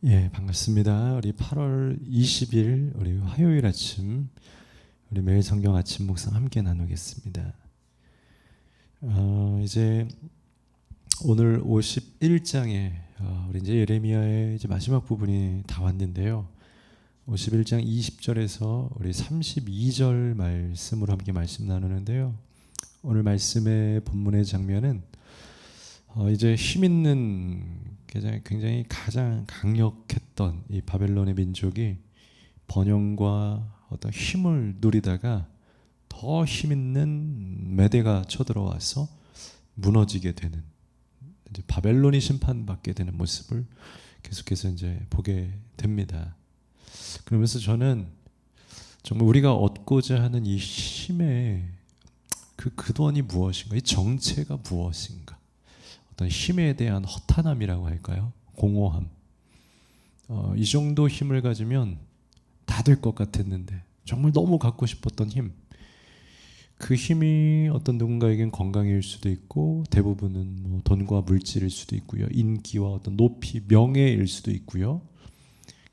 예, 반갑습니다. 우리 8월 20일 우리 화요일 아침 우리 매일 성경 아침 묵상 함께 나누겠습니다. 이제 오늘 51장에 우리 이제 예레미야의 이제 마지막 부분이 다 왔는데요. 51장 20절에서 우리 32절 말씀으로 함께 말씀 나누는데요. 오늘 말씀의 본문의 장면은 이제 힘 있는 굉장히 가장 강력했던 이 바벨론의 민족이 번영과 어떤 힘을 누리다가 더 힘 있는 메대가 쳐들어와서 무너지게 되는, 이제 바벨론이 심판받게 되는 모습을 계속해서 이제 보게 됩니다. 그러면서 저는 정말 우리가 얻고자 하는 이 힘의 그 근원이 무엇인가, 이 정체가 무엇인가, 어떤 힘에 대한 허탄함이라고 할까요? 공허함. 이 정도 힘을 가지면 다 될 것 같았는데 정말 너무 갖고 싶었던 힘. 그 힘이 어떤 누군가에겐 건강일 수도 있고, 대부분은 뭐 돈과 물질일 수도 있고요. 인기와 어떤 높이, 명예일 수도 있고요.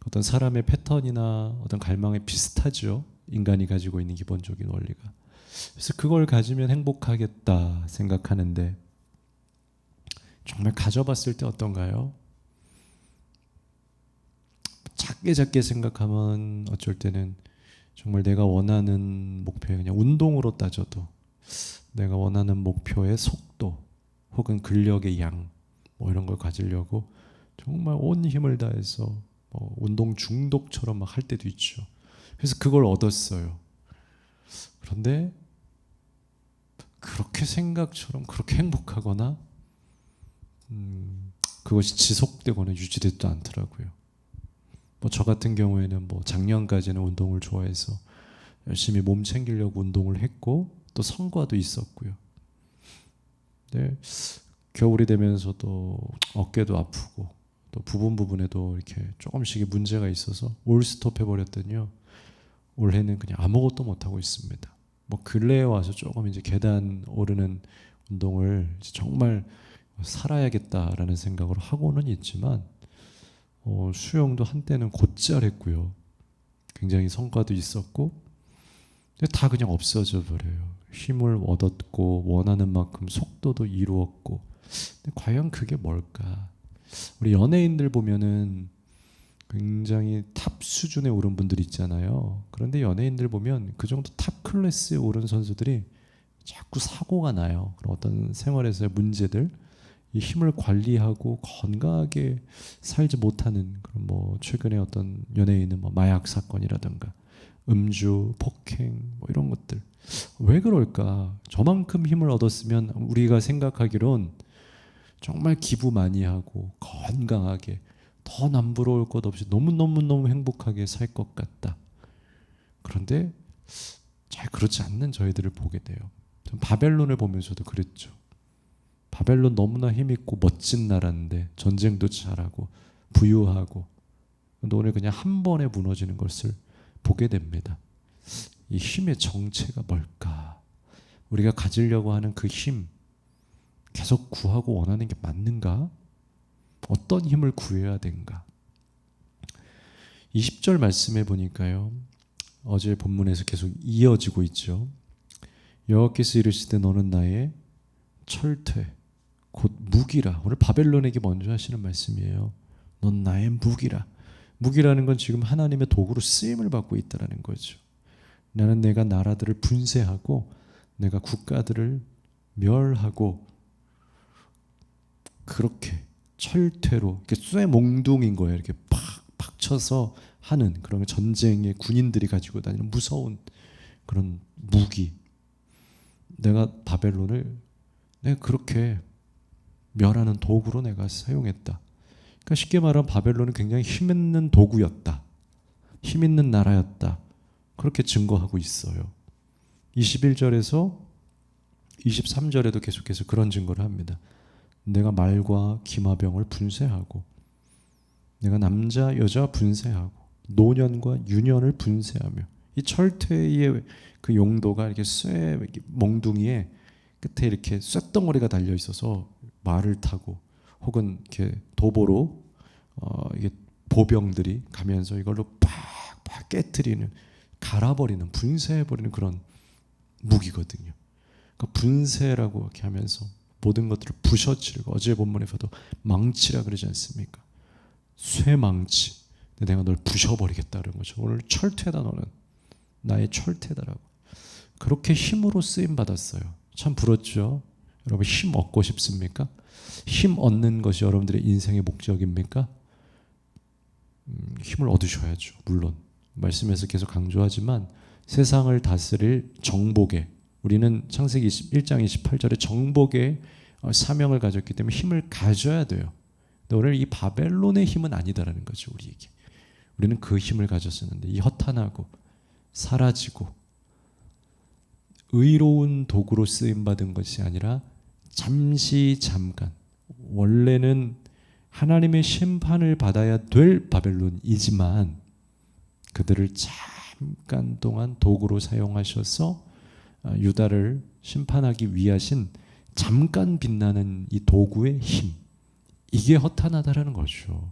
어떤 사람의 패턴이나 어떤 갈망에 비슷하죠. 인간이 가지고 있는 기본적인 원리가. 그래서 그걸 가지면 행복하겠다 생각하는데 정말 가져봤을 때 어떤가요? 작게 생각하면 어쩔 때는 정말 내가 원하는 목표에, 그냥 운동으로 따져도 내가 원하는 목표의 속도 혹은 근력의 양, 뭐 이런 걸 가지려고 정말 온 힘을 다해서 운동 중독처럼 막 할 때도 있죠. 그래서 그걸 얻었어요. 그런데 그렇게 생각처럼 그렇게 행복하거나 그것이 지속되거나 유지되지도 않더라고요. 뭐 저 같은 경우에는 뭐 작년까지는 운동을 좋아해서 열심히 몸 챙기려고 운동을 했고 또 성과도 있었고요. 근데 겨울이 되면서도 어깨도 아프고 또 부분에도 이렇게 조금씩의 문제가 있어서 올 스톱해 버렸더니요. 올해는 그냥 아무것도 못 하고 있습니다. 뭐 근래에 와서 조금 이제 계단 오르는 운동을 정말 살아야겠다라는 생각으로 하고는 있지만 수영도 한때는 곧잘 했고요. 굉장히 성과도 있었고, 근데 다 그냥 없어져 버려요. 힘을 얻었고 원하는 만큼 속도도 이루었고, 근데 과연 그게 뭘까? 우리 연예인들 보면은 굉장히 탑 수준에 오른 분들 있잖아요. 그런데 연예인들 보면 그 정도 탑 클래스에 오른 선수들이 자꾸 사고가 나요. 그런 어떤 생활에서의 문제들, 이 힘을 관리하고 건강하게 살지 못하는 그런, 뭐 최근에 어떤 연예인은 뭐 마약 사건이라든가 음주, 폭행, 뭐 이런 것들. 왜 그럴까? 저만큼 힘을 얻었으면 우리가 생각하기론 정말 기부 많이 하고 건강하게 더 남부러울 것 없이 너무 행복하게 살 것 같다. 그런데 잘 그렇지 않는 저희들을 보게 돼요. 바벨론을 보면서도 그랬죠. 바벨론 너무나 힘있고 멋진 나라인데 전쟁도 잘하고 부유하고, 근데 오늘 그냥 한 번에 무너지는 것을 보게 됩니다. 이 힘의 정체가 뭘까? 우리가 가지려고 하는 그 힘, 계속 구하고 원하는 게 맞는가? 어떤 힘을 구해야 되는가? 20절 말씀해 보니까요, 어제 본문에서 계속 이어지고 있죠. 여호와께서 이르시되 너는 나의 철퇴 곧 무기라. 오늘 바벨론에게 먼저 하시는 말씀이에요. 넌 나의 무기라. 무기라는 건 지금 하나님의 도구로 쓰임을 받고 있다는 거죠. 나는 내가 나라들을 분쇄하고 내가 국가들을 멸하고, 그렇게 철퇴로 이렇게 쇠몽둥인 거예요. 이렇게 팍 쳐서 하는 그런 전쟁의 군인들이 가지고 다니는 무서운 그런 무기. 내가 바벨론을 내가 그렇게 멸하는 도구로 내가 사용했다. 그러니까 쉽게 말하면 바벨론은 굉장히 힘있는 도구였다. 힘있는 나라였다. 그렇게 증거하고 있어요. 21절에서 23절에도 계속해서 그런 증거를 합니다. 내가 말과 기마병을 분쇄하고, 내가 남자 여자 분쇄하고, 노년과 유년을 분쇄하며. 이 철퇴의 그 용도가 이렇게 쇠 몽둥이에 끝에 이렇게 쇳덩어리가 달려 있어서 말을 타고 혹은 이렇게 도보로 이게 보병들이 가면서 이걸로 팍팍 깨트리는, 갈아버리는, 분쇄해버리는 그런 무기거든요. 그러니까 분쇄라고 이렇게 하면서 모든 것들을 부셔치르고, 어제 본문에 봐도 망치라 그러지 않습니까? 쇠망치. 내가 널 부셔버리겠다는 거죠. 오늘 철퇴다, 너는 나의 철퇴다라고. 그렇게 힘으로 쓰임 받았어요. 참 부럽죠. 여러분, 힘 얻고 싶습니까? 힘 얻는 것이 여러분들의 인생의 목적입니까? 힘을 얻으셔야죠. 물론 말씀에서 계속 강조하지만 세상을 다스릴 정복의, 우리는 창세기 1장 28절에 정복의 사명을 가졌기 때문에 힘을 가져야 돼요. 근데 오늘 이 바벨론의 힘은 아니다라는 거죠. 우리에게. 우리는 그 힘을 가졌었는데 이 허탄하고 사라지고 의로운 도구로 쓰임받은 것이 아니라 잠시 잠깐, 원래는 하나님의 심판을 받아야 될 바벨론이지만 그들을 잠깐 동안 도구로 사용하셔서 유다를 심판하기 위하신 잠깐 빛나는 이 도구의 힘, 이게 허탄하다라는 거죠.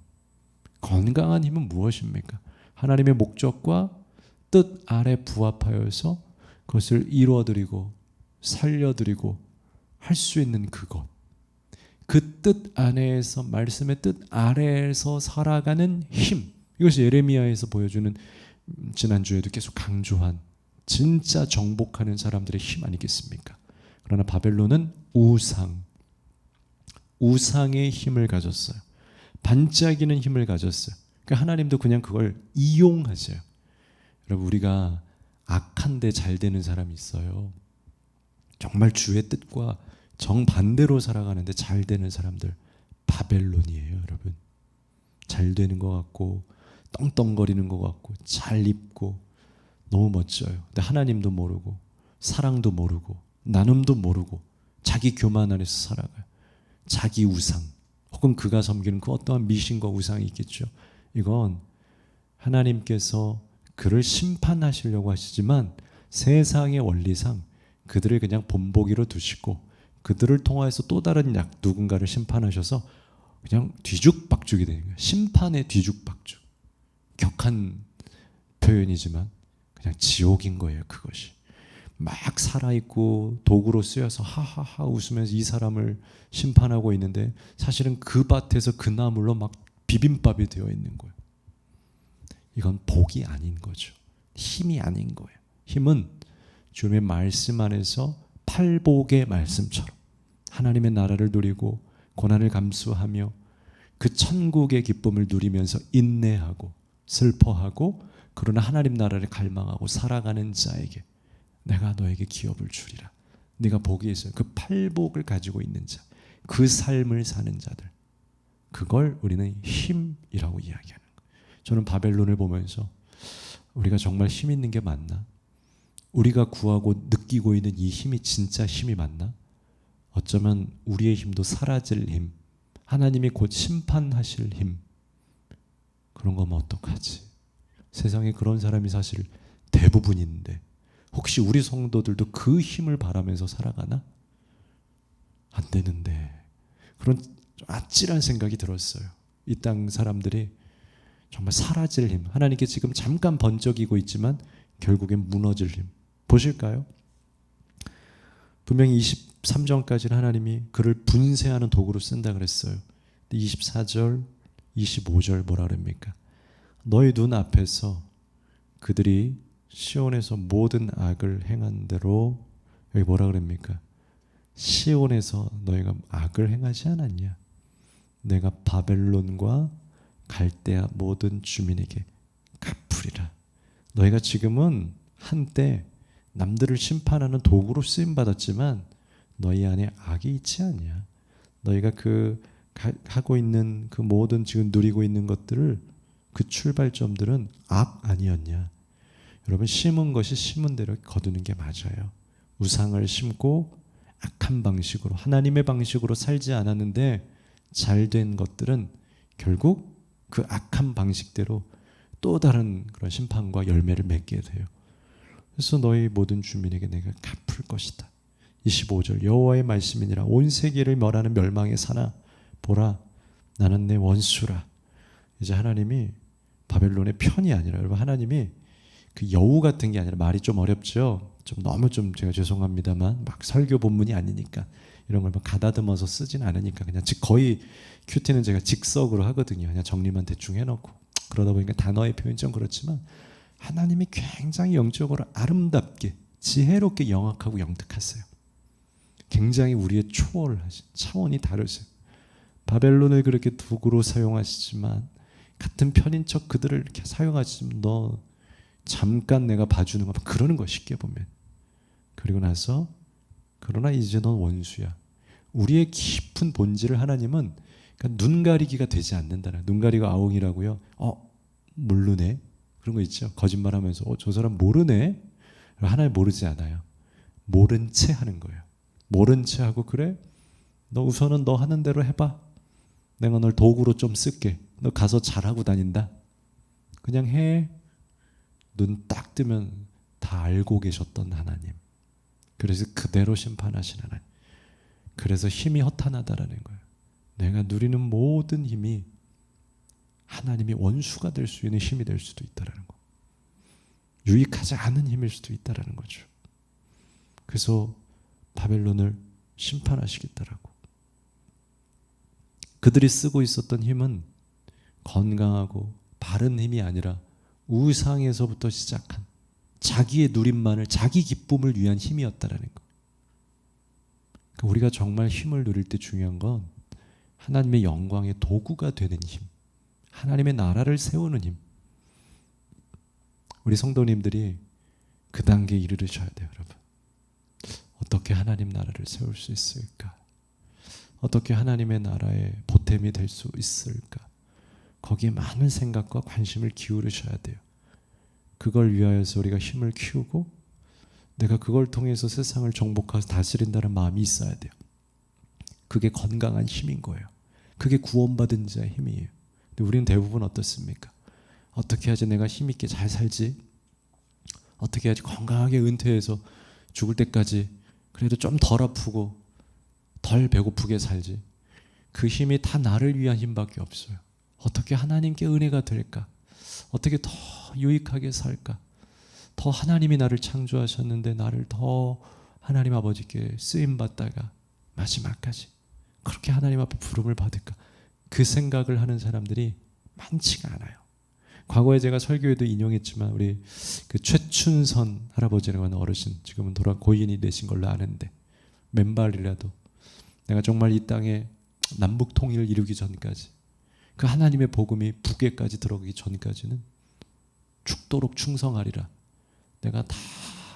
건강한 힘은 무엇입니까? 하나님의 목적과 뜻 아래 부합하여서 그것을 이루어드리고 살려드리고 할 수 있는 그것, 그 뜻 안에서, 말씀의 뜻 아래에서 살아가는 힘, 이것이 예레미야에서 보여주는, 지난주에도 계속 강조한 진짜 정복하는 사람들의 힘 아니겠습니까? 그러나 바벨론은 우상의 힘을 가졌어요. 반짝이는 힘을 가졌어요. 그러니까 하나님도 그냥 그걸 이용하세요. 여러분, 우리가 악한데 잘 되는 사람이 있어요. 정말 주의 뜻과 정반대로 살아가는데 잘 되는 사람들, 바벨론이에요. 여러분, 잘 되는 것 같고 떵떵거리는 것 같고 잘 입고 너무 멋져요. 근데 하나님도 모르고 사랑도 모르고 나눔도 모르고 자기 교만 안에서 살아가요. 자기 우상, 혹은 그가 섬기는 그 어떠한 미신과 우상이 있겠죠. 이건 하나님께서 그를 심판하시려고 하시지만 세상의 원리상 그들을 그냥 본보기로 두시고 그들을 통하여서 또 다른 누군가를 심판하셔서 그냥 뒤죽박죽이 되는 거예요. 심판의 뒤죽박죽. 격한 표현이지만 그냥 지옥인 거예요. 그것이 막 살아있고 도구로 쓰여서 하하하 웃으면서 이 사람을 심판하고 있는데 사실은 그 밭에서 그 나물로 막 비빔밥이 되어 있는 거예요. 이건 복이 아닌 거죠. 힘이 아닌 거예요. 힘은 주님의 말씀 안에서 팔복의 말씀처럼 하나님의 나라를 누리고 고난을 감수하며 그 천국의 기쁨을 누리면서 인내하고 슬퍼하고 그러나 하나님 나라를 갈망하고 살아가는 자에게 내가 너에게 기업을 주리라. 네가 복이 있어요. 그 팔복을 가지고 있는 자, 그 삶을 사는 자들, 그걸 우리는 힘이라고 이야기하는 거예요. 저는 바벨론을 보면서 우리가 정말 힘 있는 게 맞나? 우리가 구하고 느끼고 있는 이 힘이 진짜 힘이 맞나? 어쩌면 우리의 힘도 사라질 힘, 하나님이 곧 심판하실 힘, 그런 거면 어떡하지? 세상에 그런 사람이 사실 대부분인데 혹시 우리 성도들도 그 힘을 바라면서 살아가나? 안 되는데, 그런 아찔한 생각이 들었어요. 이 땅 사람들이 정말 사라질 힘, 하나님께 지금 잠깐 번쩍이고 있지만 결국엔 무너질 힘, 보실까요? 분명히 23절까지는 하나님이 그를 분쇄하는 도구로 쓴다 그랬어요. 24절, 25절 뭐라 그럽니까? 너희 눈 앞에서 그들이 시온에서 모든 악을 행한 대로, 여기 뭐라 그럽니까? 시온에서 너희가 악을 행하지 않았냐? 내가 바벨론과 갈대아 모든 주민에게 갚으리라. 너희가 지금은 한때 남들을 심판하는 도구로 쓰임 받았지만 너희 안에 악이 있지 않냐? 너희가 하고 있는 그 모든 지금 누리고 있는 것들을, 그 출발점들은 악 아니었냐? 여러분, 심은 것이 심은 대로 거두는 게 맞아요. 우상을 심고 악한 방식으로, 하나님의 방식으로 살지 않았는데 잘된 것들은 결국 그 악한 방식대로 또 다른 그런 심판과 열매를 맺게 돼요. 그래서 너희 모든 주민에게 내가 갚을 것이다. 25절, 여호와의 말씀이니라. 온 세계를 멸하는 멸망의 사나 보라, 나는 내 원수라. 이제 하나님이 바벨론의 편이 아니라, 여러분, 하나님이 그 여우 같은 게 아니라, 말이 좀 어렵죠. 좀 너무 좀 제가 죄송합니다만 막 설교 본문이 아니니까 이런 걸 막 가다듬어서 쓰진 않으니까 그냥 거의 큐티는 제가 직석으로 하거든요. 그냥 정리만 대충 해놓고. 그러다 보니까 단어의 표현이 좀 그렇지만 하나님이 굉장히 영적으로 아름답게 지혜롭게 영악하고 영특하세요. 굉장히 우리의 초월하신 차원이 다르세요. 바벨론을 그렇게 도구로 사용하시지만 같은 편인 척 그들을 이렇게 사용하시면 너 잠깐 내가 봐주는 거 그러는 거 쉽게 보면. 그리고 나서 그러나 이제 넌 원수야. 우리의 깊은 본질을 하나님은 그러니까 눈 가리기가 되지 않는다는. 눈 가리가 아웅이라고요. 모르네. 그런 거 있죠. 거짓말하면서 저 사람 모르네. 하나님 모르지 않아요. 모른 채 하는 거예요. 모른 채 하고 그래? 너 우선은 너 하는 대로 해봐. 내가 널 도구로 좀 쓸게. 너 가서 잘하고 다닌다. 그냥 해. 눈 딱 뜨면 다 알고 계셨던 하나님. 그래서 그대로 심판하신 하나님. 그래서 힘이 허탄하다라는 거예요. 내가 누리는 모든 힘이 하나님이 원수가 될 수 있는 힘이 될 수도 있다라는 거. 유익하지 않은 힘일 수도 있다라는 거죠. 그래서 바벨론을 심판하시겠다라고. 그들이 쓰고 있었던 힘은 건강하고 바른 힘이 아니라 우상에서부터 시작한 자기의 누림만을, 자기 기쁨을 위한 힘이었다라는 거. 우리가 정말 힘을 누릴 때 중요한 건 하나님의 영광의 도구가 되는 힘, 하나님의 나라를 세우는 힘. 우리 성도님들이 그 단계에 이르르셔야 돼요, 여러분. 어떻게 하나님 나라를 세울 수 있을까? 어떻게 하나님의 나라의 보탬이 될 수 있을까? 거기에 많은 생각과 관심을 기울이셔야 돼요. 그걸 위하여서 우리가 힘을 키우고 내가 그걸 통해서 세상을 정복해서 다스린다는 마음이 있어야 돼요. 그게 건강한 힘인 거예요. 그게 구원받은 자의 힘이에요. 근데 우리는 대부분 어떻습니까? 어떻게 해야지 내가 힘있게 잘 살지? 어떻게 해야지 건강하게 은퇴해서 죽을 때까지 그래도 좀 덜 아프고 덜 배고프게 살지? 그 힘이 다 나를 위한 힘밖에 없어요. 어떻게 하나님께 은혜가 될까? 어떻게 더 유익하게 살까? 더 하나님이 나를 창조하셨는데 나를 더 하나님 아버지께 쓰임받다가 마지막까지 그렇게 하나님 앞에 부름을 받을까? 그 생각을 하는 사람들이 많지가 않아요. 과거에 제가 설교에도 인용했지만 우리 그 최춘선 할아버지라고 하는 어르신, 지금은 고인이 되신 걸로 아는데, 맨발이라도 내가 정말 이 땅에 남북 통일을 이루기 전까지, 그 하나님의 복음이 북에까지 들어가기 전까지는 죽도록 충성하리라. 내가 다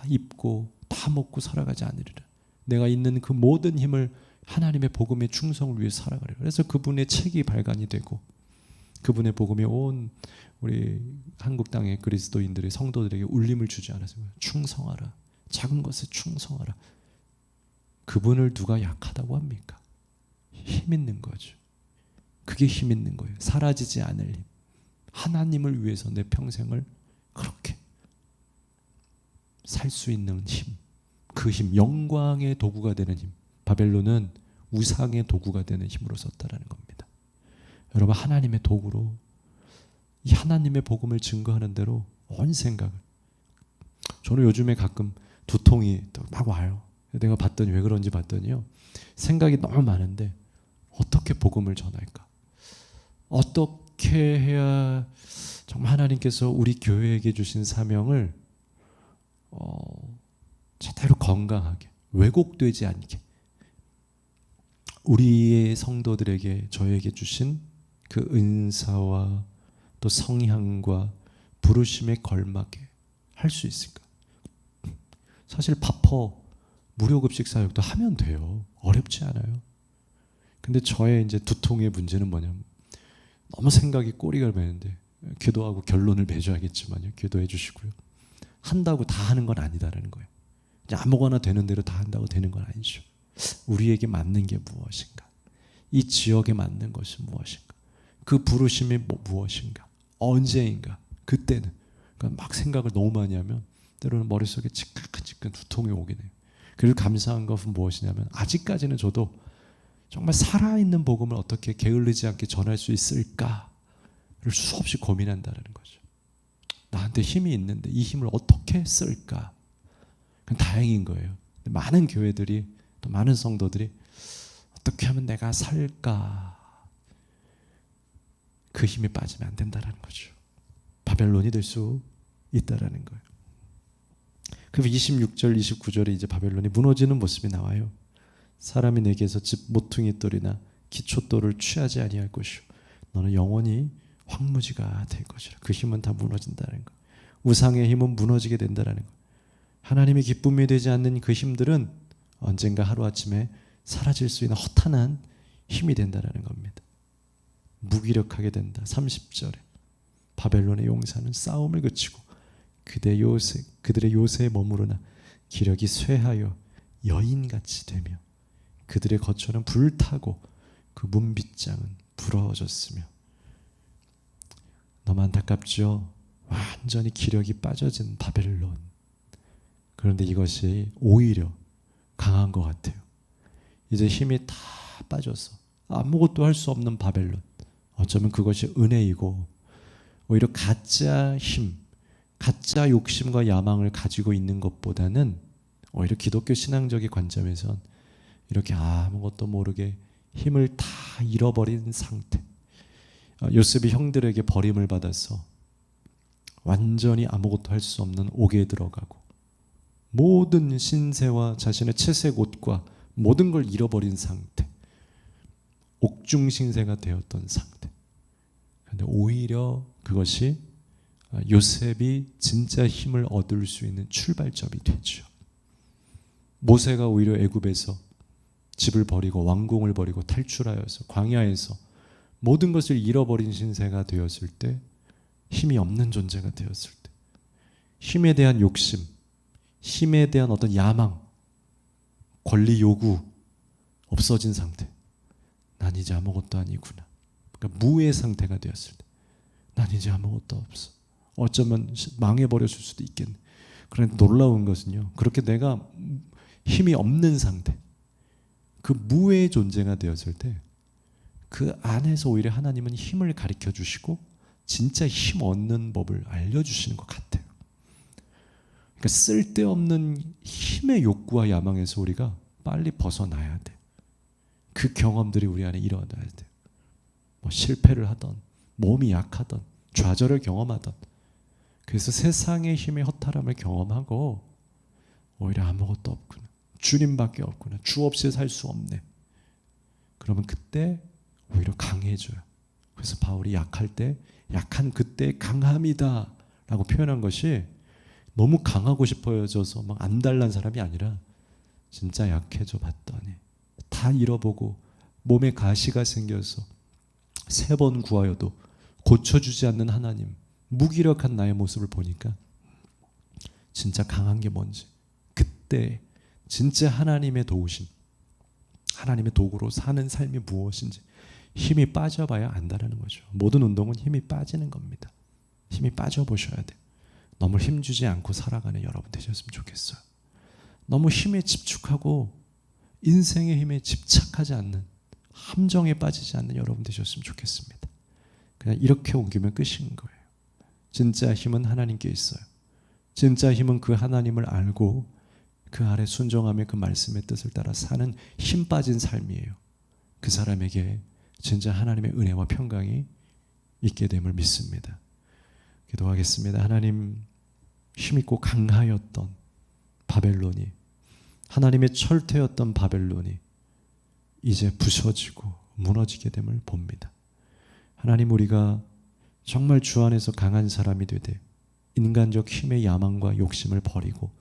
입고 다 먹고 살아가지 않으리라. 내가 있는 그 모든 힘을 하나님의 복음의 충성을 위해 살아가리라. 그래서 그분의 책이 발간이 되고 그분의 복음이 온 우리 한국 땅의 그리스도인들의 성도들에게 울림을 주지 않았습니까? 충성하라. 작은 것에 충성하라. 그분을 누가 약하다고 합니까? 힘 있는 거죠. 그게 힘 있는 거예요. 사라지지 않을 힘. 하나님을 위해서 내 평생을 그렇게 살 수 있는 힘. 그 힘, 영광의 도구가 되는 힘. 바벨론은 우상의 도구가 되는 힘으로 썼다라는 겁니다. 여러분, 하나님의 도구로 이 하나님의 복음을 증거하는 대로 온 생각을. 저는 요즘에 가끔 두통이 막 와요. 내가 봤더니 왜 그런지 봤더니요, 생각이 너무 많은데 어떻게 복음을 전할까? 어떻게 해야 정말 하나님께서 우리 교회에게 주신 사명을 제대로 건강하게, 왜곡되지 않게 우리의 성도들에게, 저에게 주신 그 은사와 또 성향과 부르심에 걸맞게 할 수 있을까? 사실 바퍼 무료급식 사역도 하면 돼요. 어렵지 않아요. 근데 저의 이제 두통의 문제는 뭐냐면 너무 생각이 꼬리가 매는데, 기도하고 결론을 맺어야겠지만요, 기도해 주시고요. 한다고 다 하는 건 아니다라는 거예요. 아무거나 되는 대로 다 한다고 되는 건 아니죠. 우리에게 맞는 게 무엇인가? 이 지역에 맞는 것이 무엇인가? 그 부르심이 무엇인가? 언제인가? 그때는. 그러니까 막 생각을 너무 많이 하면 때로는 머릿속에 지끈지끈 두통이 오긴 해요. 그리고 감사한 것은 무엇이냐면 아직까지는 저도 정말 살아있는 복음을 어떻게 게을르지 않게 전할 수 있을까? 수없이 고민한다는 거죠. 나한테 힘이 있는데 이 힘을 어떻게 쓸까? 그건 다행인 거예요. 많은 교회들이, 또 많은 성도들이 어떻게 하면 내가 살까? 그 힘이 빠지면 안 된다는 거죠. 바벨론이 될 수 있다라는 거예요. 그 26절, 29절에 이제 바벨론이 무너지는 모습이 나와요. 사람이 내게서 집 모퉁이 돌이나 기초돌을 취하지 아니할 것이요 너는 영원히 황무지가 될 것이라. 그 힘은 다 무너진다는 거. 우상의 힘은 무너지게 된다는 거. 하나님의 기쁨이 되지 않는 그 힘들은 언젠가 하루아침에 사라질 수 있는 허탄한 힘이 된다는 겁니다. 무기력하게 된다. 30절에 바벨론의 용사는 싸움을 그치고 그들의 요새에 머무르나 기력이 쇠하여 여인같이 되며 그들의 거처는 불타고 그 문빗장은 부러워졌으며. 너무 안타깝죠. 완전히 기력이 빠져진 바벨론. 그런데 이것이 오히려 강한 것 같아요. 이제 힘이 다 빠져서 아무것도 할 수 없는 바벨론. 어쩌면 그것이 은혜이고 오히려 가짜 힘, 가짜 욕심과 야망을 가지고 있는 것보다는 오히려 기독교 신앙적인 관점에선 이렇게 아무것도 모르게 힘을 다 잃어버린 상태. 요셉이 형들에게 버림을 받아서 완전히 아무것도 할 수 없는 옥에 들어가고 모든 신세와 자신의 채색 옷과 모든 걸 잃어버린 상태. 옥중신세가 되었던 상태. 그런데 오히려 그것이 요셉이 진짜 힘을 얻을 수 있는 출발점이 되죠. 모세가 오히려 애굽에서 집을 버리고 왕궁을 버리고 탈출하여서 광야에서 모든 것을 잃어버린 신세가 되었을 때, 힘이 없는 존재가 되었을 때, 힘에 대한 욕심, 힘에 대한 어떤 야망, 권리 요구 없어진 상태. 난 이제 아무것도 아니구나. 그러니까 무의 상태가 되었을 때, 난 이제 아무것도 없어. 어쩌면 망해버렸을 수도 있겠네. 그런데 놀라운 것은요, 그렇게 내가 힘이 없는 상태, 그 무의 존재가 되었을 때 그 안에서 오히려 하나님은 힘을 가르쳐 주시고 진짜 힘 얻는 법을 알려주시는 것 같아요. 그러니까 쓸데없는 힘의 욕구와 야망에서 우리가 빨리 벗어나야 돼. 그 경험들이 우리 안에 일어나야 돼. 뭐 실패를 하던, 몸이 약하던, 좌절을 경험하던, 그래서 세상의 힘의 허탈함을 경험하고 오히려 아무것도 없구나, 주님밖에 없구나, 주 없이 살 수 없네. 그러면 그때 오히려 강해져요. 그래서 바울이 약할 때 약한 그때 강함이다 라고 표현한 것이 너무 강하고 싶어져서 막 안달난 사람이 아니라 진짜 약해져 봤더니 다 잃어보고 몸에 가시가 생겨서 3번 구하여도 고쳐주지 않는 하나님, 무기력한 나의 모습을 보니까 진짜 강한 게 뭔지, 그때 진짜 하나님의 도우심, 하나님의 도구로 사는 삶이 무엇인지 힘이 빠져봐야 안다는 거죠. 모든 운동은 힘이 빠지는 겁니다. 힘이 빠져보셔야 돼요. 너무 힘주지 않고 살아가는 여러분 되셨으면 좋겠어요. 너무 힘에 집착하고 인생의 힘에 집착하지 않는, 함정에 빠지지 않는 여러분 되셨으면 좋겠습니다. 그냥 이렇게 옮기면 끝인 거예요. 진짜 힘은 하나님께 있어요. 진짜 힘은 그 하나님을 알고 그 아래 순종하며 그 말씀의 뜻을 따라 사는 힘 빠진 삶이에요. 그 사람에게 진짜 하나님의 은혜와 평강이 있게 됨을 믿습니다. 기도하겠습니다. 하나님, 힘있고 강하였던 바벨론이, 하나님의 철퇴였던 바벨론이 이제 부서지고 무너지게 됨을 봅니다. 하나님, 우리가 정말 주 안에서 강한 사람이 되되 인간적 힘의 야망과 욕심을 버리고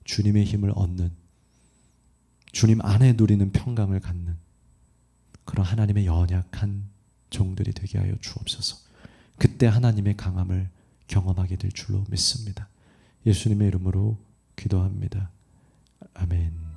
주님의 힘을 얻는, 주님 안에 누리는 평강을 갖는 그런 하나님의 연약한 종들이 되게 하여 주옵소서. 그때 하나님의 강함을 경험하게 될 줄로 믿습니다. 예수님의 이름으로 기도합니다. 아멘.